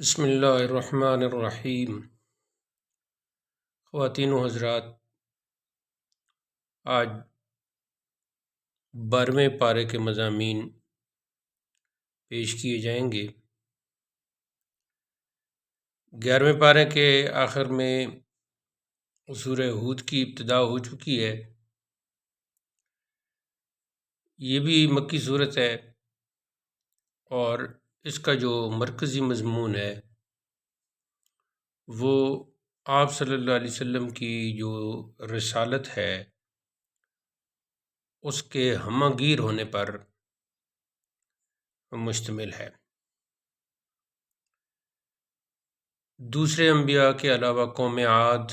بسم اللہ الرحمن الرحیم۔ خواتین و حضرات، آج 12ویں پارے کے مضامین پیش کیے جائیں گے۔ 11ویں پارے کے آخر میں سورہ ہود کی ابتدا ہو چکی ہے۔ یہ بھی مکی صورت ہے اور اس کا جو مرکزی مضمون ہے وہ آپ صلی اللہ علیہ وسلم کی جو رسالت ہے اس کے ہمہ گیر ہونے پر مشتمل ہے۔ دوسرے انبیاء کے علاوہ قوم عاد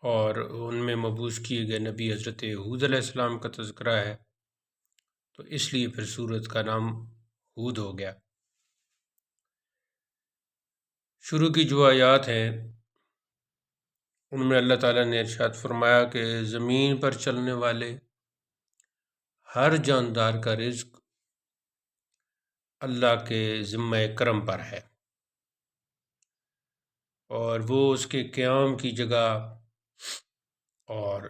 اور ان میں مبعوث کیے گئے نبی حضرت ہود علیہ السلام کا تذکرہ ہے، تو اس لیے پھر سورت کا نام ہود ہو گیا۔ شروع کی جو آیات ہیں ان میں اللہ تعالیٰ نے ارشاد فرمایا کہ زمین پر چلنے والے ہر جاندار کا رزق اللہ کے ذمہ کرم پر ہے، اور وہ اس کے قیام کی جگہ اور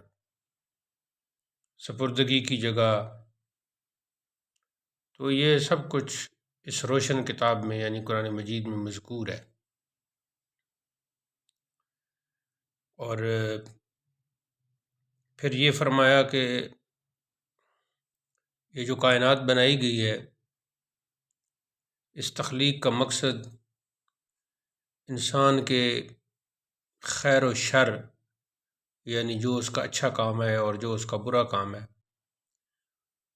سپردگی کی جگہ، تو یہ سب کچھ اس روشن کتاب میں یعنی قرآن مجید میں مذکور ہے۔ اور پھر یہ فرمایا کہ یہ جو کائنات بنائی گئی ہے اس تخلیق کا مقصد انسان کے خیر و شر، یعنی جو اس کا اچھا کام ہے اور جو اس کا برا کام ہے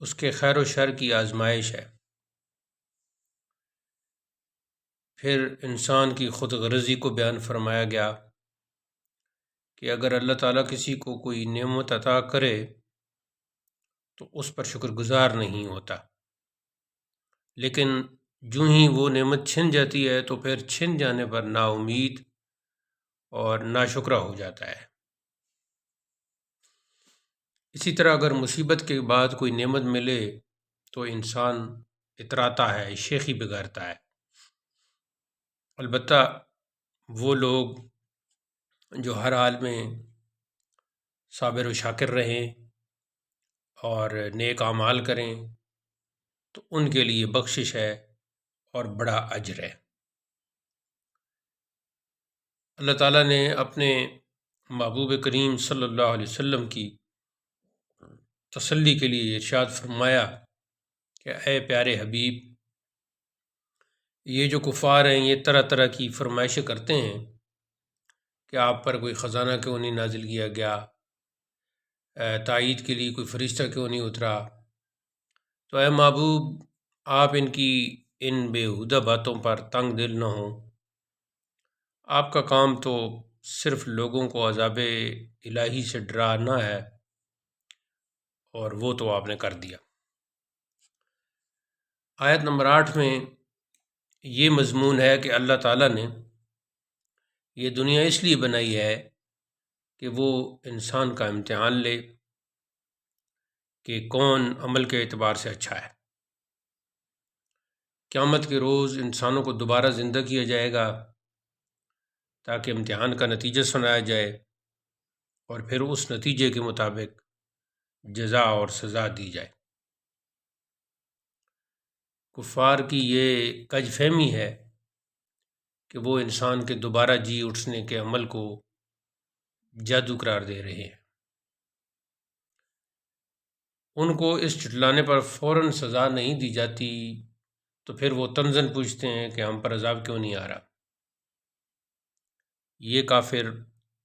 اس کے خیر و شر کی آزمائش ہے۔ پھر انسان کی خود غرضی کو بیان فرمایا گیا کہ اگر اللہ تعالیٰ کسی کو کوئی نعمت عطا کرے تو اس پر شکر گزار نہیں ہوتا، لیکن جو ہی وہ نعمت چھن جاتی ہے تو پھر چھن جانے پر نا امید اور ناشکرہ ہو جاتا ہے۔ اسی طرح اگر مصیبت کے بعد کوئی نعمت ملے تو انسان اتراتا ہے، شیخی بگاڑتا ہے۔ البتہ وہ لوگ جو ہر حال میں صابر و شاکر رہیں اور نیک اعمال کریں تو ان کے لیے بخشش ہے اور بڑا اجر ہے۔ اللہ تعالیٰ نے اپنے محبوب کریم صلی اللہ علیہ وسلم کی تسلی کے لیے ارشاد فرمایا کہ اے پیارے حبیب، یہ جو کفار ہیں یہ طرح طرح کی فرمائشیں کرتے ہیں کہ آپ پر کوئی خزانہ کیوں نہیں نازل کیا گیا، تائید کے لیے کوئی فرشتہ کیوں نہیں اترا۔ تو اے محبوب، آپ ان کی ان بیہودہ باتوں پر تنگ دل نہ ہوں۔ آپ کا کام تو صرف لوگوں کو عذاب الہی سے ڈرانا ہے، اور وہ تو آپ نے کر دیا۔ آیت نمبر 8 میں یہ مضمون ہے کہ اللہ تعالیٰ نے یہ دنیا اس لیے بنائی ہے کہ وہ انسان کا امتحان لے کہ کون عمل کے اعتبار سے اچھا ہے۔ قیامت کے روز انسانوں کو دوبارہ زندہ کیا جائے گا تاکہ امتحان کا نتیجہ سنایا جائے اور پھر اس نتیجے کے مطابق جزا اور سزا دی جائے۔ کفار کی یہ کج فہمی ہے کہ وہ انسان کے دوبارہ جی اٹھنے کے عمل کو جادو قرار دے رہے ہیں۔ ان کو اس جھٹلانے پر فوراً سزا نہیں دی جاتی تو پھر وہ تنزن پوچھتے ہیں کہ ہم پر عذاب کیوں نہیں آ رہا۔ یہ کافر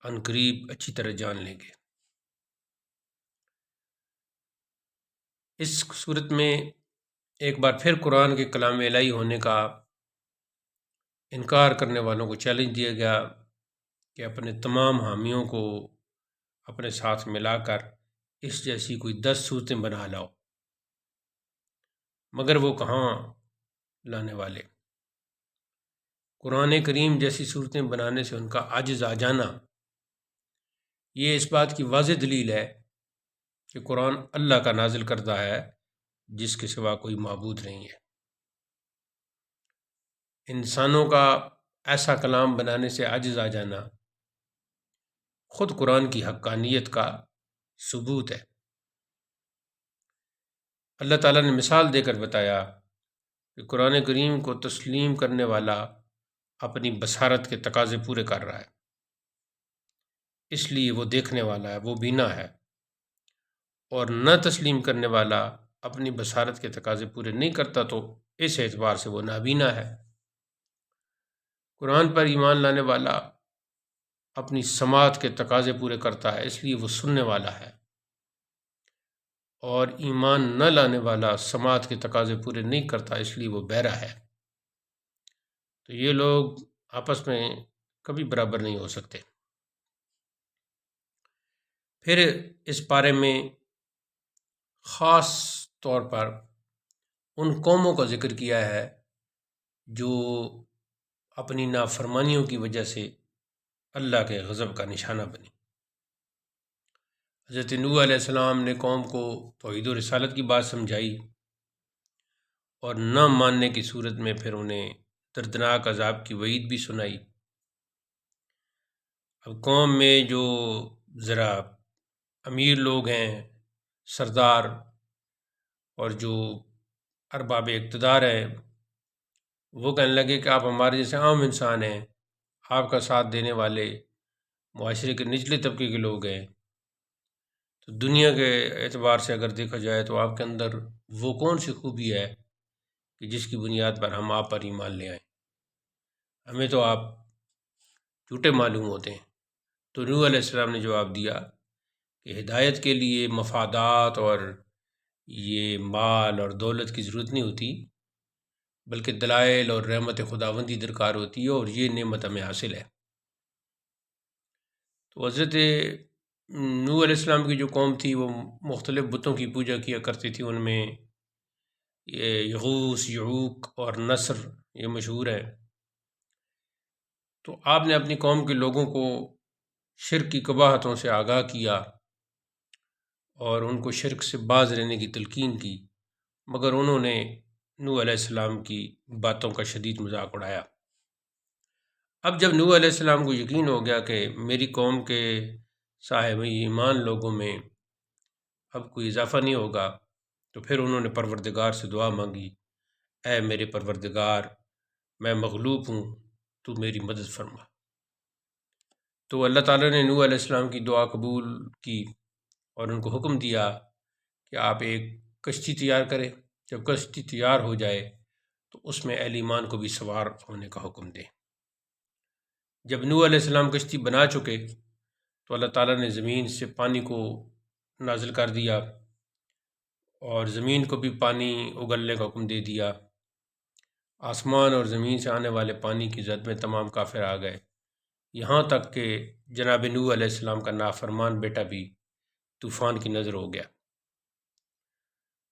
عنقریب اچھی طرح جان لیں گے۔ اس صورت میں ایک بار پھر قرآن کے کلام الہی ہونے کا انکار کرنے والوں کو چیلنج دیا گیا کہ اپنے تمام حامیوں کو اپنے ساتھ ملا کر اس جیسی کوئی 10 صورتیں بنا لاؤ، مگر وہ کہاں لانے والے۔ قرآن کریم جیسی صورتیں بنانے سے ان کا عاجز آ جانا یہ اس بات کی واضح دلیل ہے کہ قرآن اللہ کا نازل کردہ ہے جس کے سوا کوئی معبود نہیں ہے۔ انسانوں کا ایسا کلام بنانے سے عاجز آ جانا خود قرآن کی حقانیت کا ثبوت ہے۔ اللہ تعالیٰ نے مثال دے کر بتایا کہ قرآن کریم کو تسلیم کرنے والا اپنی بصارت کے تقاضے پورے کر رہا ہے، اس لیے وہ دیکھنے والا ہے، وہ بینا ہے، اور نہ تسلیم کرنے والا اپنی بصارت کے تقاضے پورے نہیں کرتا تو اس اعتبار سے وہ نابینا ہے۔ قرآن پر ایمان لانے والا اپنی سماعت کے تقاضے پورے کرتا ہے، اس لیے وہ سننے والا ہے، اور ایمان نہ لانے والا سماعت کے تقاضے پورے نہیں کرتا، اس لیے وہ بہرا ہے۔ تو یہ لوگ آپس میں کبھی برابر نہیں ہو سکتے۔ پھر اس بارے میں خاص طور پر ان قوموں کا ذکر کیا ہے جو اپنی نافرمانیوں کی وجہ سے اللہ کے غضب کا نشانہ بنی۔ حضرت نوح علیہ السلام نے قوم کو توحید و رسالت کی بات سمجھائی، اور نہ ماننے کی صورت میں پھر انہیں دردناک عذاب کی وعید بھی سنائی۔ اب قوم میں جو ذرا امیر لوگ ہیں، سردار اور جو ارباب اقتدار ہیں، وہ کہنے لگے کہ آپ ہمارے جیسے عام انسان ہیں، آپ کا ساتھ دینے والے معاشرے کے نچلے طبقے کے لوگ ہیں، تو دنیا کے اعتبار سے اگر دیکھا جائے تو آپ کے اندر وہ کون سی خوبی ہے کہ جس کی بنیاد پر ہم آپ پر ایمان لے آئیں؟ ہمیں تو آپ جھوٹے معلوم ہوتے ہیں۔ تو نوح علیہ السلام نے جواب دیا کہ ہدایت کے لیے مفادات اور یہ مال اور دولت کی ضرورت نہیں ہوتی، بلکہ دلائل اور رحمت خداوندی درکار ہوتی ہے، اور یہ نعمت ہمیں حاصل ہے۔ تو حضرت نوح علیہ السلام کی جو قوم تھی وہ مختلف بتوں کی پوجا کیا کرتی تھی، ان میں یغوث، یعوق اور نصر یہ مشہور ہے۔ تو آپ نے اپنی قوم کے لوگوں کو شرک کی قباحتوں سے آگاہ کیا اور ان کو شرک سے باز رہنے کی تلقین کی، مگر انہوں نے نوح علیہ السلام کی باتوں کا شدید مذاق اڑایا۔ اب جب نوح علیہ السلام کو یقین ہو گیا کہ میری قوم کے صاحب ایمان لوگوں میں اب کوئی اضافہ نہیں ہوگا، تو پھر انہوں نے پروردگار سے دعا مانگی، اے میرے پروردگار، میں مغلوب ہوں، تو میری مدد فرما۔ تو اللہ تعالیٰ نے نوح علیہ السلام کی دعا قبول کی اور ان کو حکم دیا کہ آپ ایک کشتی تیار کریں، جب کشتی تیار ہو جائے تو اس میں اہل ایمان کو بھی سوار ہونے کا حکم دیں۔ جب نوح علیہ السلام کشتی بنا چکے تو اللہ تعالیٰ نے زمین سے پانی کو نازل کر دیا، اور زمین کو بھی پانی اگلنے کا حکم دے دیا۔ آسمان اور زمین سے آنے والے پانی کی زد میں تمام کافر آ گئے، یہاں تک کہ جناب نوح علیہ السلام کا نافرمان بیٹا بھی طوفان کی نظر ہو گیا۔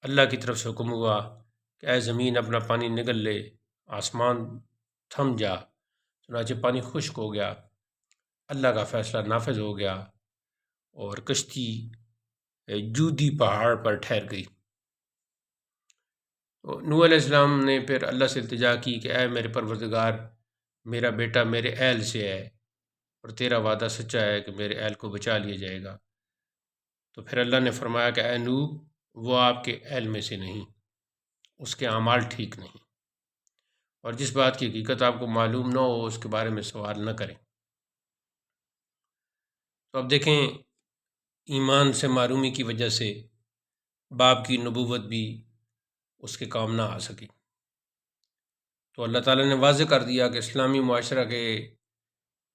اللہ کی طرف سے حکم ہوا کہ اے زمین اپنا پانی نگل لے، آسمان تھم جا، چنانچہ پانی خشک ہو گیا۔ اللہ کا فیصلہ نافذ ہو گیا اور کشتی جودی پہاڑ پر ٹھہر گئی۔ نوح علیہ السلام نے پھر اللہ سے التجا کی کہ اے میرے پروردگار، میرا بیٹا میرے اہل سے ہے، اور تیرا وعدہ سچا ہے کہ میرے اہل کو بچا لیا جائے گا۔ تو پھر اللہ نے فرمایا کہ اے نوح، وہ آپ کے اہل میں سے نہیں، اس کے اعمال ٹھیک نہیں، اور جس بات کی حقیقت آپ کو معلوم نہ ہو اس کے بارے میں سوال نہ کریں۔ تو اب دیکھیں، ایمان سے معرومی کی وجہ سے باپ کی نبوت بھی اس کے کام نہ آ سکی۔ تو اللہ تعالیٰ نے واضح کر دیا کہ اسلامی معاشرہ کے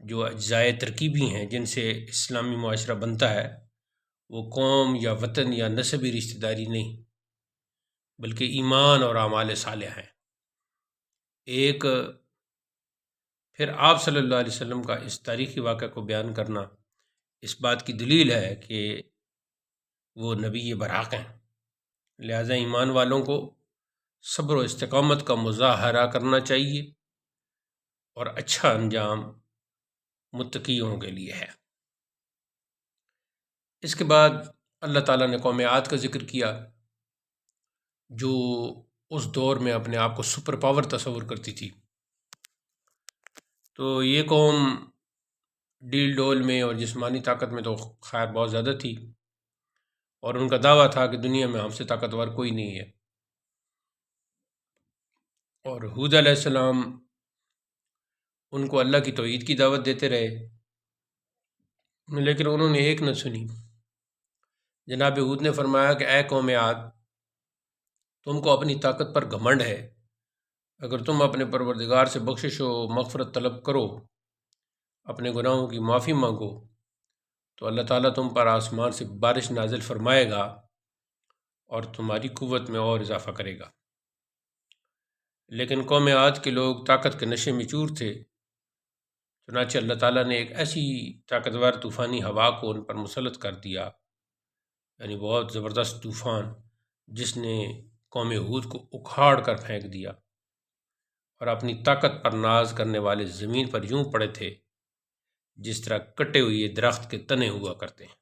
جو اجزائے ترکیبی ہیں جن سے اسلامی معاشرہ بنتا ہے، وہ قوم یا وطن یا نسبی رشتہ داری نہیں، بلکہ ایمان اور اعمال صالح ہیں۔ ایک پھر آپ صلی اللہ علیہ وسلم کا اس تاریخی واقعہ کو بیان کرنا اس بات کی دلیل ہے کہ وہ نبی برحق ہیں، لہذا ایمان والوں کو صبر و استقامت کا مظاہرہ کرنا چاہیے، اور اچھا انجام متقیوں کے لیے ہے۔ اس کے بعد اللہ تعالیٰ نے قوم عاد کا ذکر کیا، جو اس دور میں اپنے آپ کو سپر پاور تصور کرتی تھی، تو یہ قوم ڈیل ڈول میں اور جسمانی طاقت میں تو خیر بہت زیادہ تھی، اور ان کا دعویٰ تھا کہ دنیا میں ہم سے طاقتور کوئی نہیں ہے۔ اور ہود علیہ السلام ان کو اللہ کی توحید کی دعوت دیتے رہے، لیکن انہوں نے ایک نہ سنی۔ جناب ہود نے فرمایا کہ اے قوم عاد، تم کو اپنی طاقت پر گھمنڈ ہے، اگر تم اپنے پروردگار سے بخشش و مغفرت طلب کرو، اپنے گناہوں کی معافی مانگو، تو اللہ تعالیٰ تم پر آسمان سے بارش نازل فرمائے گا اور تمہاری قوت میں اور اضافہ کرے گا۔ لیکن قوم عاد کے لوگ طاقت کے نشے میں چور تھے، چنانچہ اللہ تعالیٰ نے ایک ایسی طاقتور طوفانی ہوا کو ان پر مسلط کر دیا، یعنی بہت زبردست طوفان، جس نے قوم ہود کو اکھاڑ کر پھینک دیا، اور اپنی طاقت پر ناز کرنے والے زمین پر یوں پڑے تھے جس طرح کٹے ہوئے درخت کے تنے ہوا کرتے ہیں۔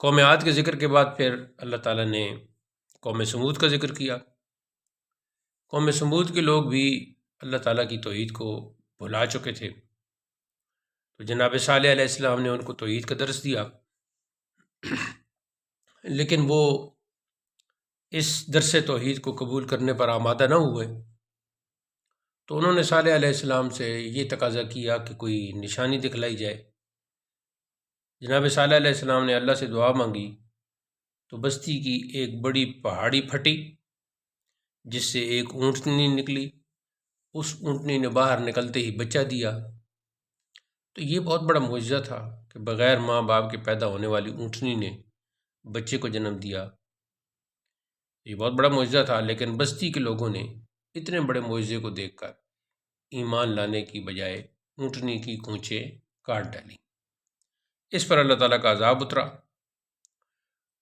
قوم عاد کے ذکر کے بعد پھر اللہ تعالیٰ نے قوم سمود کا ذکر کیا۔ قوم سمود کے لوگ بھی اللہ تعالیٰ کی توحید کو بھلا چکے تھے، تو جناب صالح علیہ السلام نے ان کو توحید کا درس دیا، لیکن وہ اس درس توحید کو قبول کرنے پر آمادہ نہ ہوئے، تو انہوں نے صالح علیہ السلام سے یہ تقاضا کیا کہ کوئی نشانی دکھلائی جائے۔ جناب صالح علیہ السلام نے اللہ سے دعا مانگی تو بستی کی ایک بڑی پہاڑی پھٹی، جس سے ایک اونٹنی نکلی۔ اس اونٹنی نے باہر نکلتے ہی بچہ دیا۔ تو یہ بہت بڑا معجزہ تھا کہ بغیر ماں باپ کے پیدا ہونے والی اونٹنی نے بچے کو جنم دیا۔ یہ بہت بڑا معجزہ تھا، لیکن بستی کے لوگوں نے اتنے بڑے معجزے کو دیکھ کر ایمان لانے کی بجائے اونٹنی کی کونچیں کاٹ ڈالیں۔ اس پر اللہ تعالیٰ کا عذاب اترا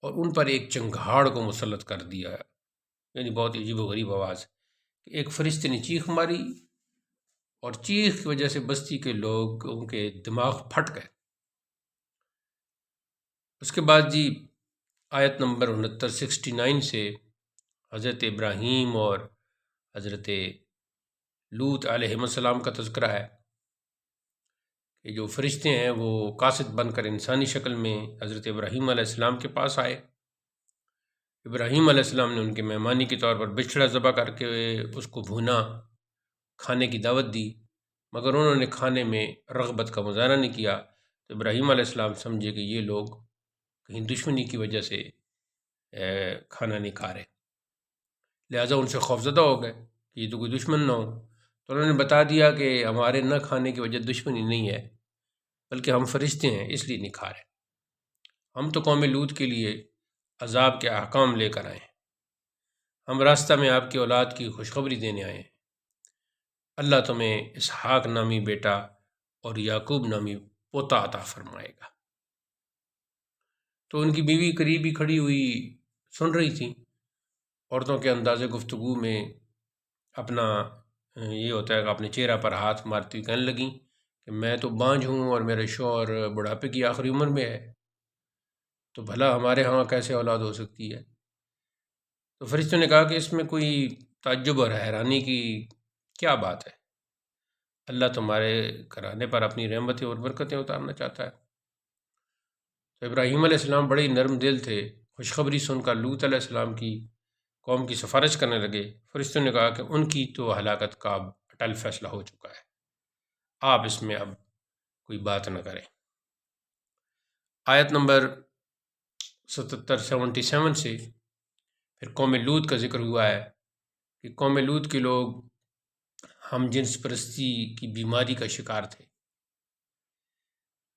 اور ان پر ایک چنگھاڑ کو مسلط کر دیا، یعنی بہت عجیب و غریب آواز کہ ایک فرشتے نے چیخ ماری، اور چیخ کی وجہ سے بستی کے لوگ ان کے دماغ پھٹ گئے۔ اس کے بعد جی آیت نمبر 69 سے حضرت ابراہیم اور حضرت لوط علیہ السلام کا تذکرہ ہے کہ جو فرشتے ہیں وہ قاصد بن کر انسانی شکل میں حضرت ابراہیم علیہ السلام کے پاس آئے۔ ابراہیم علیہ السلام نے ان کے مہمانی کے طور پر بچڑا ذبح کر کے اس کو بھونا، کھانے کی دعوت دی، مگر انہوں نے کھانے میں رغبت کا مظاہرہ نہیں کیا۔ تو ابراہیم علیہ السلام سمجھے کہ یہ لوگ کہیں دشمنی کی وجہ سے کھانا نہیں کھا رہے، لہٰذا ان سے خوفزدہ ہو گئے کہ یہ تو کوئی دشمن نہ ہو۔ تو انہوں نے بتا دیا کہ ہمارے نہ کھانے کی وجہ دشمنی نہیں ہے، بلکہ ہم فرشتے ہیں اس لیے نہیں کھا رہے، ہم تو قوم لوط کے لیے عذاب کے احکام لے کر آئے ہیں، ہم راستہ میں آپ کی اولاد کی خوشخبری دینے آئے ہیں، اللہ تمہیں اسحاق نامی بیٹا اور یعقوب نامی پوتا عطا فرمائے گا۔ تو ان کی بیوی قریب ہی کھڑی ہوئی سن رہی تھی۔ عورتوں کے انداز گفتگو میں اپنا یہ ہوتا ہے کہ اپنے چہرہ پر ہاتھ مارتی ہوئی کہنے لگیں کہ میں تو بانجھ ہوں اور میرے شوہر بڑھاپے کی آخری عمر میں ہے، تو بھلا ہمارے ہاں کیسے اولاد ہو سکتی ہے؟ تو فرشتوں نے کہا کہ اس میں کوئی تعجب اور حیرانی کی کیا بات ہے، اللہ تمہارے گھرانے پر اپنی رحمتیں اور برکتیں اتارنا چاہتا ہے۔ تو ابراہیم علیہ السلام بڑے نرم دل تھے، خوشخبری سن کر لوط علیہ السلام کی قوم کی سفارش کرنے لگے۔ فرشتوں نے کہا کہ ان کی تو ہلاکت کا اب اٹل فیصلہ ہو چکا ہے، آپ اس میں اب کوئی بات نہ کریں۔ آیت نمبر 77 سے پھر قوم لوط کا ذکر ہوا ہے کہ قوم لوط کے لوگ ہم جنس پرستی کی بیماری کا شکار تھے۔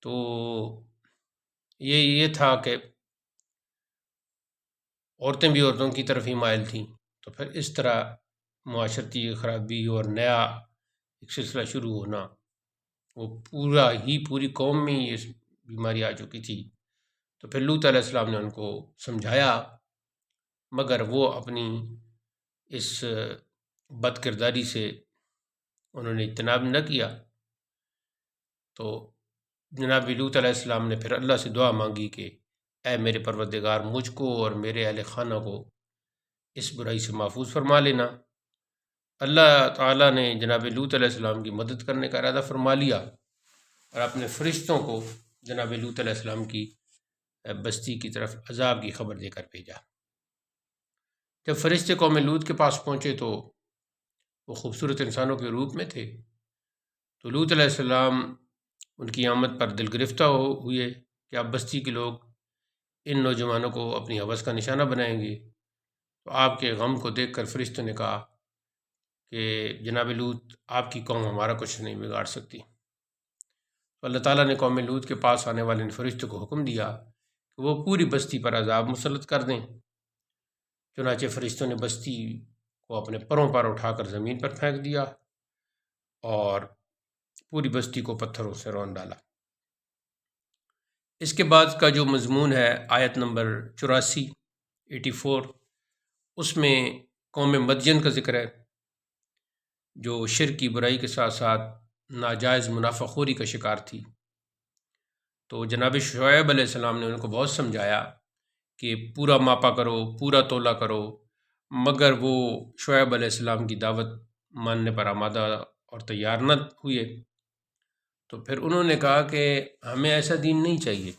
تو یہ تھا کہ عورتیں بھی عورتوں کی طرف ہی مائل تھیں، تو پھر اس طرح معاشرتی خرابی اور نیا ایک سلسلہ شروع ہونا، وہ پوری قوم میں یہ بیماری آ چکی تھی۔ تو پھر لوط علیہ السلام نے ان کو سمجھایا، مگر وہ اپنی اس بد کرداری سے انہوں نے اجتناب نہ کیا۔ تو جناب لوط علیہ السلام نے پھر اللہ سے دعا مانگی کہ اے میرے پروردگار، مجھ کو اور میرے اہل خانہ کو اس برائی سے محفوظ فرما لینا۔ اللہ تعالیٰ نے جناب لوط علیہ السلام کی مدد کرنے کا ارادہ فرما لیا اور اپنے فرشتوں کو جناب لوط علیہ السلام کی بستی کی طرف عذاب کی خبر دے کر بھیجا۔ جب فرشتے قوم لوط کے پاس پہنچے تو وہ خوبصورت انسانوں کے روپ میں تھے، تو لوط علیہ السلام ان کی آمد پر دل گرفتہ ہوئے کہ اب بستی کے لوگ ان نوجوانوں کو اپنی ہوس کا نشانہ بنائیں گے۔ تو آپ کے غم کو دیکھ کر فرشتوں نے کہا کہ جناب لوط، آپ کی قوم ہمارا کچھ نہیں بگاڑ سکتی۔ تو اللہ تعالیٰ نے قوم لوط کے پاس آنے والے ان فرشتوں کو حکم دیا کہ وہ پوری بستی پر عذاب مسلط کر دیں۔ چنانچہ فرشتوں نے بستی کو اپنے پروں پر اٹھا کر زمین پر پھینک دیا اور پوری بستی کو پتھروں سے رون ڈالا۔ اس کے بعد کا جو مضمون ہے آیت نمبر 84، اس میں قوم مدین کا ذکر ہے، جو شرک کی برائی کے ساتھ ساتھ ناجائز منافع خوری کا شکار تھی۔ تو جناب شعیب علیہ السلام نے ان کو بہت سمجھایا کہ پورا ماپا کرو، پورا تولہ کرو، مگر وہ شعیب علیہ السلام کی دعوت ماننے پر آمادہ اور تیار نہ ہوئے۔ تو پھر انہوں نے کہا کہ ہمیں ایسا دین نہیں چاہیے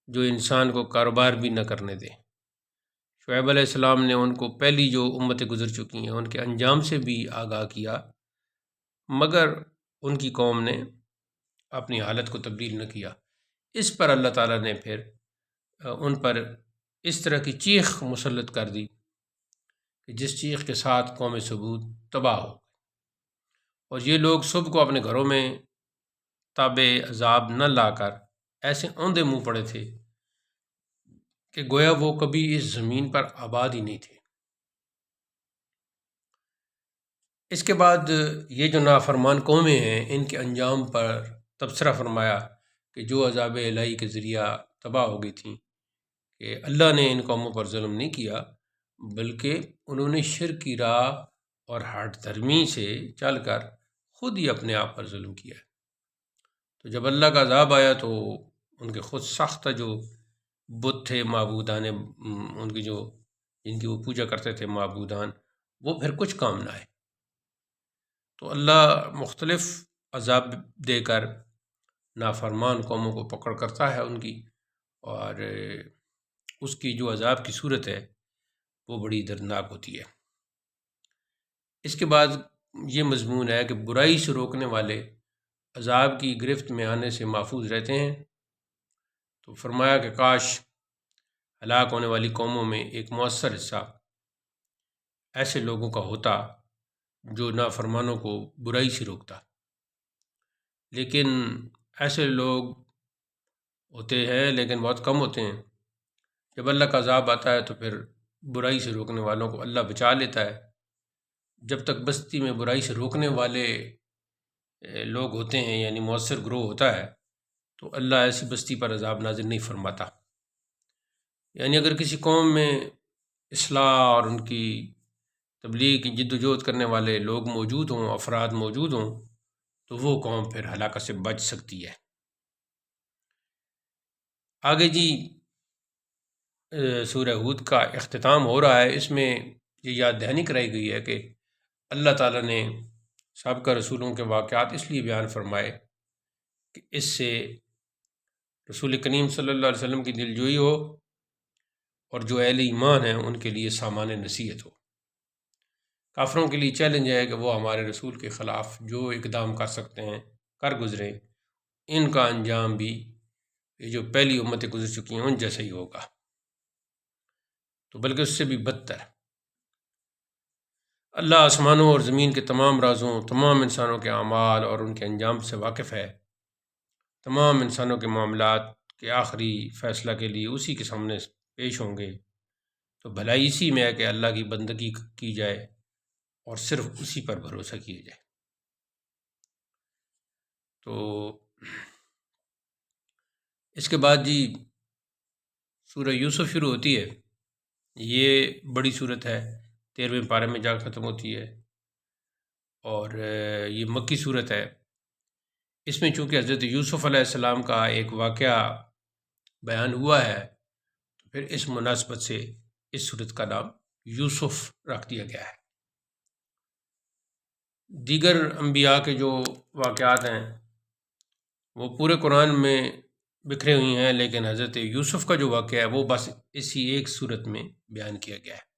جو انسان کو کاروبار بھی نہ کرنے دے۔ شعیب علیہ السلام نے ان کو پہلی جو امتیں گزر چکی ہیں ان کے انجام سے بھی آگاہ کیا، مگر ان کی قوم نے اپنی حالت کو تبدیل نہ کیا۔ اس پر اللہ تعالیٰ نے پھر ان پر اس طرح کی چیخ مسلط کر دی کہ جس چیخ کے ساتھ قوم ثمود تباہ ہو، اور یہ لوگ صبح کو اپنے گھروں میں تاب عذاب نہ لا کر ایسے اوندے منہ پڑے تھے کہ گویا وہ کبھی اس زمین پر آباد ہی نہیں تھے۔ اس کے بعد یہ جو نافرمان قومیں ہیں ان کے انجام پر تبصرہ فرمایا کہ جو عذاب الہی کے ذریعہ تباہ ہو گئی تھیں، کہ اللہ نے ان قوموں پر ظلم نہیں کیا بلکہ انہوں نے شرک کی راہ اور ہٹ دھرمی سے چل کر خود ہی اپنے آپ پر ظلم کیا ہے۔ تو جب اللہ کا عذاب آیا تو ان کے خود ساختہ جو بت تھے، معبودان ان کی جو جن کی وہ پوجا کرتے تھے معبودان، وہ پھر کچھ کام نہ آئے۔ تو اللہ مختلف عذاب دے کر نافرمان قوموں کو پکڑ کرتا ہے ان کی، اور اس کی جو عذاب کی صورت ہے وہ بڑی دردناک ہوتی ہے۔ اس کے بعد یہ مضمون ہے کہ برائی سے روکنے والے عذاب کی گرفت میں آنے سے محفوظ رہتے ہیں۔ تو فرمایا کہ کاش ہلاک ہونے والی قوموں میں ایک مؤثر حصہ ایسے لوگوں کا ہوتا جو نافرمانوں کو برائی سے روکتا، لیکن ایسے لوگ ہوتے ہیں لیکن بہت کم ہوتے ہیں۔ جب اللہ کا عذاب آتا ہے تو پھر برائی سے روکنے والوں کو اللہ بچا لیتا ہے۔ جب تک بستی میں برائی سے روکنے والے لوگ ہوتے ہیں، یعنی مؤثر گروہ ہوتا ہے، تو اللہ ایسی بستی پر عذاب نازل نہیں فرماتا۔ یعنی اگر کسی قوم میں اصلاح اور ان کی تبلیغ کی جد و جہد کرنے والے لوگ موجود ہوں، افراد موجود ہوں، تو وہ قوم پھر ہلاکت سے بچ سکتی ہے۔ آگے جی سورہ ہود کا اختتام ہو رہا ہے، اس میں یہ یاد دہانی کرائی گئی ہے کہ اللہ تعالیٰ نے سابقہ رسولوں کے واقعات اس لیے بیان فرمائے کہ اس سے رسول کریم صلی اللہ علیہ وسلم کی دلجوئی ہو اور جو اہل ایمان ہیں ان کے لیے سامان نصیحت ہو۔ کافروں کے لیے چیلنج ہے کہ وہ ہمارے رسول کے خلاف جو اقدام کر سکتے ہیں کر گزریں، ان کا انجام بھی یہ جو پہلی امتیں گزر چکی ہیں ان جیسا ہی ہوگا، تو بلکہ اس سے بھی بدتر۔ اللہ آسمانوں اور زمین کے تمام رازوں، تمام انسانوں کے اعمال اور ان کے انجام سے واقف ہے۔ تمام انسانوں کے معاملات کے آخری فیصلہ کے لیے اسی کے سامنے پیش ہوں گے، تو بھلائی اسی میں ہے کہ اللہ کی بندگی کی جائے اور صرف اسی پر بھروسہ کیا جائے۔ تو اس کے بعد جی سورہ یوسف شروع ہوتی ہے۔ یہ بڑی صورت ہے، 13ویں پارے میں جا ختم ہوتی ہے، اور یہ مکی صورت ہے۔ اس میں چونکہ حضرت یوسف علیہ السلام کا ایک واقعہ بیان ہوا ہے، تو پھر اس مناسبت سے اس صورت کا نام یوسف رکھ دیا گیا ہے۔ دیگر انبیاء کے جو واقعات ہیں وہ پورے قرآن میں بکھرے ہوئی ہیں، لیکن حضرت یوسف کا جو واقعہ ہے وہ بس اسی ایک صورت میں بیان کیا گیا ہے۔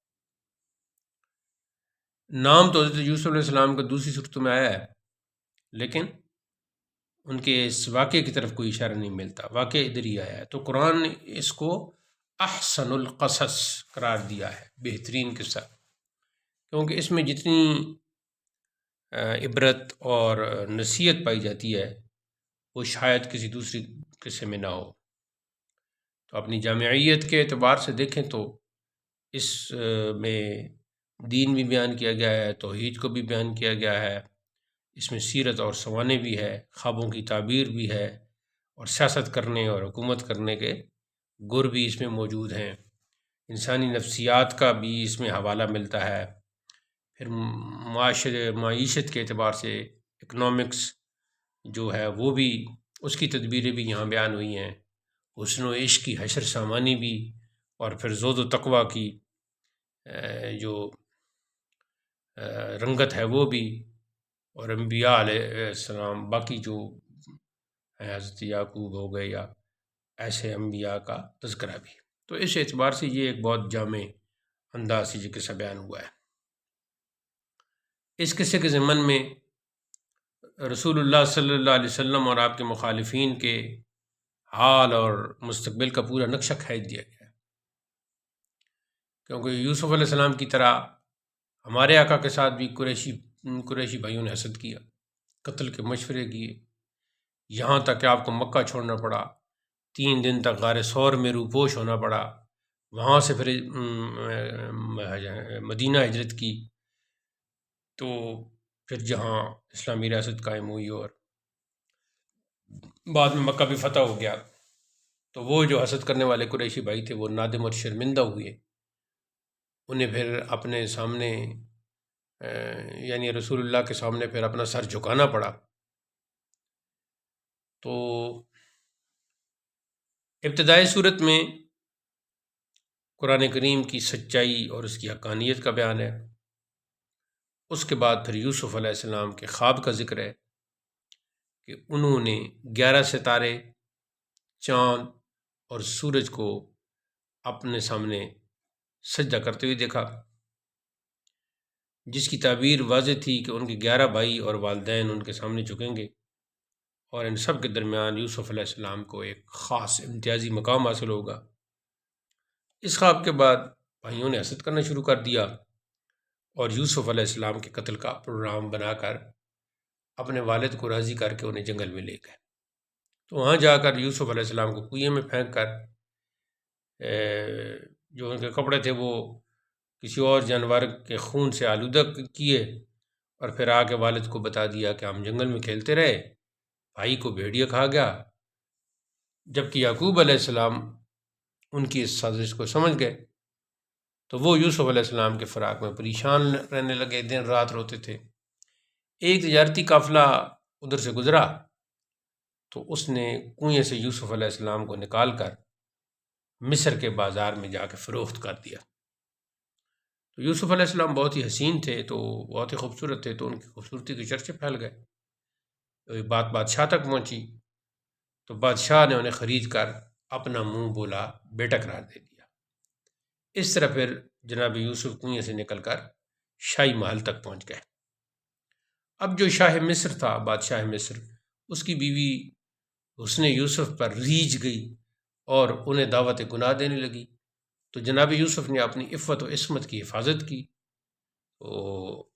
نام تو حضرت یوسف علیہ السلام کا دوسری صورتوں میں آیا ہے، لیکن ان کے اس واقعے کی طرف کوئی اشارہ نہیں ملتا، واقعہ ادھر ہی آیا ہے۔ تو قرآن نے اس کو احسن القصص قرار دیا ہے، بہترین قصہ، کیونکہ اس میں جتنی عبرت اور نصیحت پائی جاتی ہے وہ شاید کسی دوسری قصے میں نہ ہو۔ تو اپنی جامعیت کے اعتبار سے دیکھیں تو اس میں دین بھی بیان کیا گیا ہے، توحید کو بھی بیان کیا گیا ہے، اس میں سیرت اور سوانح بھی ہے، خوابوں کی تعبیر بھی ہے، اور سیاست کرنے اور حکومت کرنے کے گر بھی اس میں موجود ہیں۔ انسانی نفسیات کا بھی اس میں حوالہ ملتا ہے۔ پھر معیشت کے اعتبار سے اکنامکس جو ہے وہ بھی، اس کی تدبیریں بھی یہاں بیان ہوئی ہیں، حسن و عشق کی حشر سامانی بھی، اور پھر زہد و تقویٰ کی جو رنگت ہے وہ بھی، اور انبیاء علیہ السلام باقی جو حضرت یعقوب ہو گئے یا ایسے انبیاء کا تذکرہ بھی۔ تو اس اعتبار سے یہ ایک بہت جامع انداز سے یہ قصہ بیان ہوا ہے۔ اس قصے کے ضمن میں رسول اللہ صلی اللہ علیہ وسلم اور آپ کے مخالفین کے حال اور مستقبل کا پورا نقشہ کھینچ دیا گیا ہے، کیونکہ یوسف علیہ السلام کی طرح ہمارے آقا کے ساتھ بھی قریشی بھائیوں نے حسد کیا، قتل کے مشورے کیے، یہاں تک کہ آپ کو مکہ چھوڑنا پڑا، 3 دن تک غار ثور میں روپوش ہونا پڑا، وہاں سے پھر مدینہ ہجرت کی، تو پھر جہاں اسلامی ریاست قائم ہوئی اور بعد میں مکہ بھی فتح ہو گیا، تو وہ جو حسد کرنے والے قریشی بھائی تھے وہ نادم اور شرمندہ ہوئے، انہیں پھر اپنے سامنے یعنی رسول اللہ کے سامنے پھر اپنا سر جھکانا پڑا۔ تو ابتدائی صورت میں قرآن کریم کی سچائی اور اس کی حقانیت کا بیان ہے، اس کے بعد پھر یوسف علیہ السلام کے خواب کا ذکر ہے کہ انہوں نے 11 ستارے، چاند اور سورج کو اپنے سامنے سجدہ کرتے ہوئے دیکھا، جس کی تعبیر واضح تھی کہ ان کے 11 بھائی اور والدین ان کے سامنے جھکیں گے، اور ان سب کے درمیان یوسف علیہ السلام کو ایک خاص امتیازی مقام حاصل ہوگا۔ اس خواب کے بعد بھائیوں نے حسد کرنا شروع کر دیا اور یوسف علیہ السلام کے قتل کا پروگرام بنا کر اپنے والد کو راضی کر کے انہیں جنگل میں لے گئے۔ تو وہاں جا کر یوسف علیہ السلام کو کنویں میں پھینک کر جو ان کے کپڑے تھے وہ کسی اور جانور کے خون سے آلودہ کیے، اور پھر آ کے والد کو بتا دیا کہ ہم جنگل میں کھیلتے رہے، بھائی کو بھیڑیا کھا گیا، جبکہ یعقوب علیہ السلام ان کی اس سازش کو سمجھ گئے، تو وہ یوسف علیہ السلام کے فراق میں پریشان رہنے لگے، دن رات روتے تھے۔ ایک تجارتی قافلہ ادھر سے گزرا تو اس نے کنویں سے یوسف علیہ السلام کو نکال کر مصر کے بازار میں جا کے فروخت کر دیا۔ تو یوسف علیہ السلام بہت ہی حسین تھے، تو بہت ہی خوبصورت تھے، تو ان کی خوبصورتی کے چرچے پھیل گئے، تو یہ بات بادشاہ تک پہنچی، تو بادشاہ نے انہیں خرید کر اپنا منہ بولا بیٹا قرار دے دیا۔ اس طرح پھر جناب یوسف کنویں سے نکل کر شاہی محل تک پہنچ گئے۔ اب جو شاہ مصر تھا، بادشاہ مصر، اس کی بیوی حسن یوسف پر ریجھ گئی اور انہیں دعوت گناہ دینے لگی، تو جناب یوسف نے اپنی عفت و عصمت کی حفاظت کی۔ تو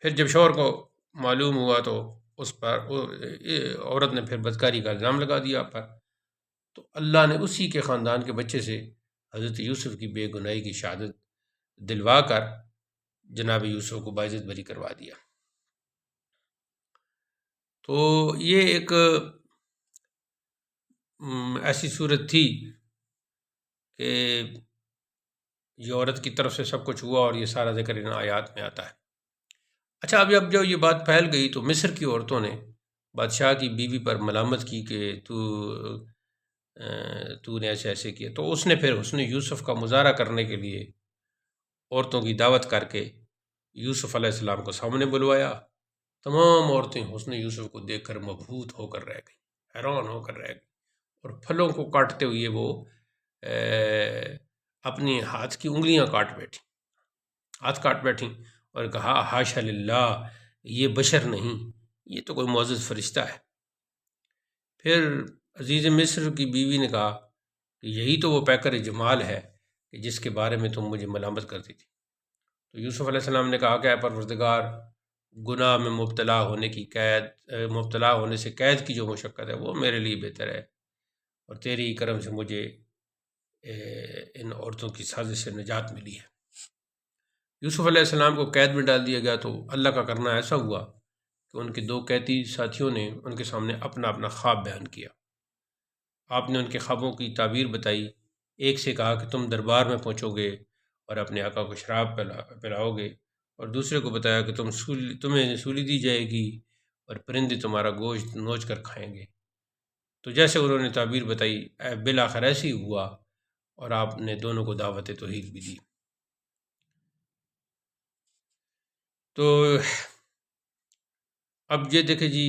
پھر جب شوہر کو معلوم ہوا تو اس پر عورت نے پھر بدکاری کا الزام لگا دیا پر، تو اللہ نے اسی کے خاندان کے بچے سے حضرت یوسف کی بے گناہی کی شہادت دلوا کر جناب یوسف کو باعزت بری کروا دیا۔ تو یہ ایک ایسی صورت تھی کہ یہ عورت کی طرف سے سب کچھ ہوا، اور یہ سارا ذکر ان آیات میں آتا ہے۔ اچھا، اب جو یہ بات پھیل گئی تو مصر کی عورتوں نے بادشاہ کی بیوی پر ملامت کی کہ تو نے ایسے کیا، تو اس نے پھر حسن یوسف کا مظاہرہ کرنے کے لیے عورتوں کی دعوت کر کے یوسف علیہ السلام کو سامنے بلوایا، تمام عورتیں حسن یوسف کو دیکھ کر مبہوت ہو کر رہ گئیں، حیران ہو کر رہ گئیں، اور پھلوں کو کاٹتے ہوئے وہ اپنی ہاتھ کی انگلیاں ہاتھ کاٹ بیٹھیں اور کہا حاشا للہ، یہ بشر نہیں، یہ تو کوئی معزز فرشتہ ہے۔ پھر عزیز مصر کی بیوی نے کہا کہ یہی تو وہ پیکر جمال ہے کہ جس کے بارے میں تم مجھے ملامت کرتی تھی۔ تو یوسف علیہ السلام نے کہا کہ اے پروردگار، گناہ میں مبتلا ہونے سے قید کی جو مشقت ہے وہ میرے لیے بہتر ہے، اور تیری کرم سے مجھے ان عورتوں کی سازش سے نجات ملی ہے۔ یوسف علیہ السلام کو قید میں ڈال دیا گیا تو اللہ کا کرنا ایسا ہوا کہ ان کے 2 قیدی ساتھیوں نے ان کے سامنے اپنا اپنا خواب بیان کیا۔ آپ نے ان کے خوابوں کی تعبیر بتائی۔ ایک سے کہا کہ تم دربار میں پہنچو گے اور اپنے آقا کو شراب پلاؤ گے، اور دوسرے کو بتایا کہ تمہیں سولی دی جائے گی اور پرندے تمہارا گوشت نوچ کر کھائیں گے۔ تو جیسے انہوں نے تعبیر بتائی بالآخر ایسے ہی ہوا، اور آپ نے دونوں کو دعوت توحید بھی دی۔ تو اب یہ دیکھیں جی،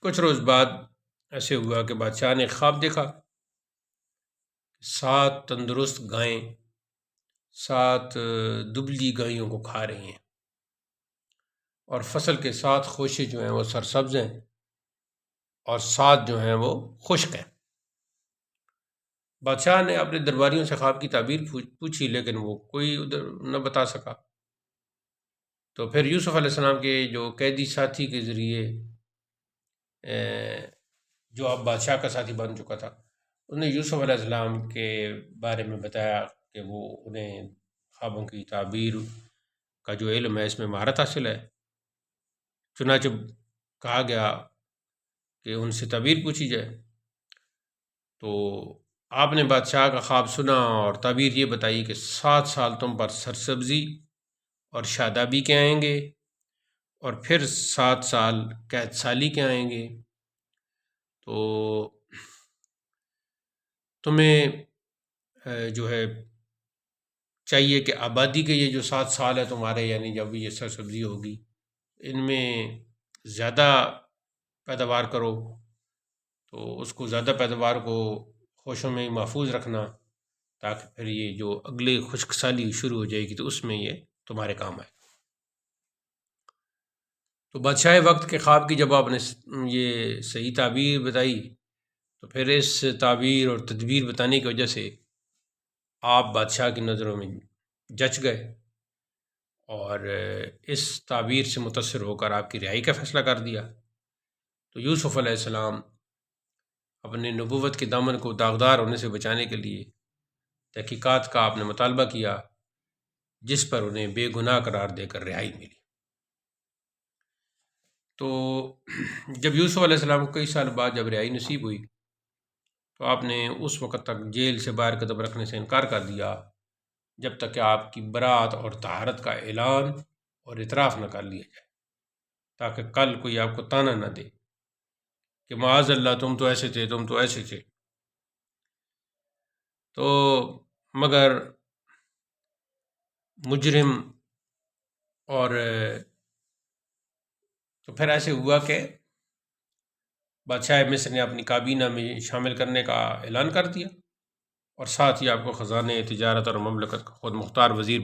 کچھ روز بعد ایسے ہوا کہ بادشاہ نے خواب دیکھا، 7 تندرست گائیں 7 دبلی گائیوں کو کھا رہی ہیں، اور فصل کے 7 خوشے جو ہیں وہ سرسبز ہیں، اور 7 جو ہیں وہ خشک ہیں۔ بادشاہ نے اپنے درباریوں سے خواب کی تعبیر پوچھی، لیکن وہ کوئی ادھر نہ بتا سکا۔ تو پھر یوسف علیہ السلام کے جو قیدی ساتھی کے ذریعے جو اب بادشاہ کا ساتھی بن چکا تھا، انہوں نے یوسف علیہ السلام کے بارے میں بتایا کہ وہ انہیں خوابوں کی تعبیر کا جو علم ہے اس میں مہارت حاصل ہے۔ چنانچہ کہا گیا کہ ان سے تعبیر پوچھی جائے۔ تو آپ نے بادشاہ کا خواب سنا اور تعبیر یہ بتائی کہ 7 سال تم پر سرسبزی اور شادابی کے آئیں گے، اور پھر 7 سال قید سالی کے آئیں گے۔ تو تمہیں جو ہے چاہیے کہ آبادی کے یہ جو 7 سال ہے تمہارے، یعنی جب یہ سرسبزی ہوگی، ان میں زیادہ پیداوار کرو، تو اس کو زیادہ پیداوار کو خوشوں میں محفوظ رکھنا، تاکہ پھر یہ جو اگلے خشک سالی شروع ہو جائے گی تو اس میں یہ تمہارے کام آئے۔ تو بادشاہ وقت کے خواب کی جب آپ نے یہ صحیح تعبیر بتائی، تو پھر اس تعبیر اور تدبیر بتانے کی وجہ سے آپ بادشاہ کی نظروں میں جچ گئے، اور اس تعبیر سے متاثر ہو کر آپ کی رہائی کا فیصلہ کر دیا۔ تو یوسف علیہ السلام اپنے نبوت کے دامن کو داغدار ہونے سے بچانے کے لیے تحقیقات کا آپ نے مطالبہ کیا، جس پر انہیں بے گناہ قرار دے کر رہائی ملی۔ تو جب یوسف علیہ السلام کو کئی سال بعد جب رہائی نصیب ہوئی، تو آپ نے اس وقت تک جیل سے باہر قدم رکھنے سے انکار کر دیا جب تک کہ آپ کی برات اور طہارت کا اعلان اور اعتراف نہ کر لیا جائے، تاکہ کل کوئی آپ کو تانا نہ دے کہ معاذ اللہ تم تو ایسے تھے، تم تو ایسے تھے۔ تو مگر مجرم اور تو پھر ایسے ہوا کہ بادشاہ مصر نے اپنی کابینہ میں شامل کرنے کا اعلان کر دیا، اور ساتھ ہی آپ کو خزانے تجارت اور مملکت کا خود مختار وزیر